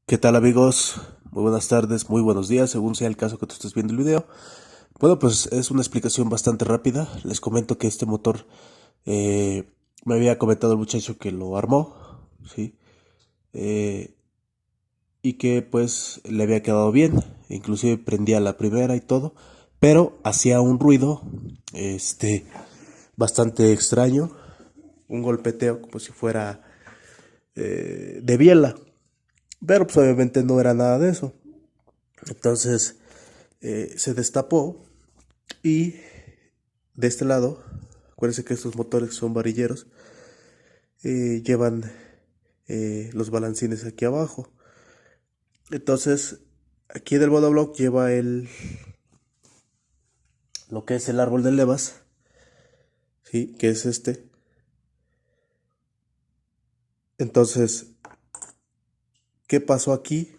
¿Qué tal amigos? Muy buenas tardes, muy buenos días, según sea el caso que tú estés viendo el video. Bueno, pues es una explicación bastante rápida. Les comento que este motor me había comentado el muchacho que lo armó, ¿sí? Eh, y que pues le había quedado bien. Inclusive prendía la primera y todo, pero hacía un ruido, este, bastante extraño, un golpeteo como si fuera de biela. Pero pues obviamente no era nada de eso. Entonces se destapó y de este lado, acuérdense que estos motores son varilleros, llevan los balancines aquí abajo. Entonces, aquí en el monoblock lleva lo que es el árbol de levas, ¿sí? Que es este. Entonces, ¿qué pasó aquí?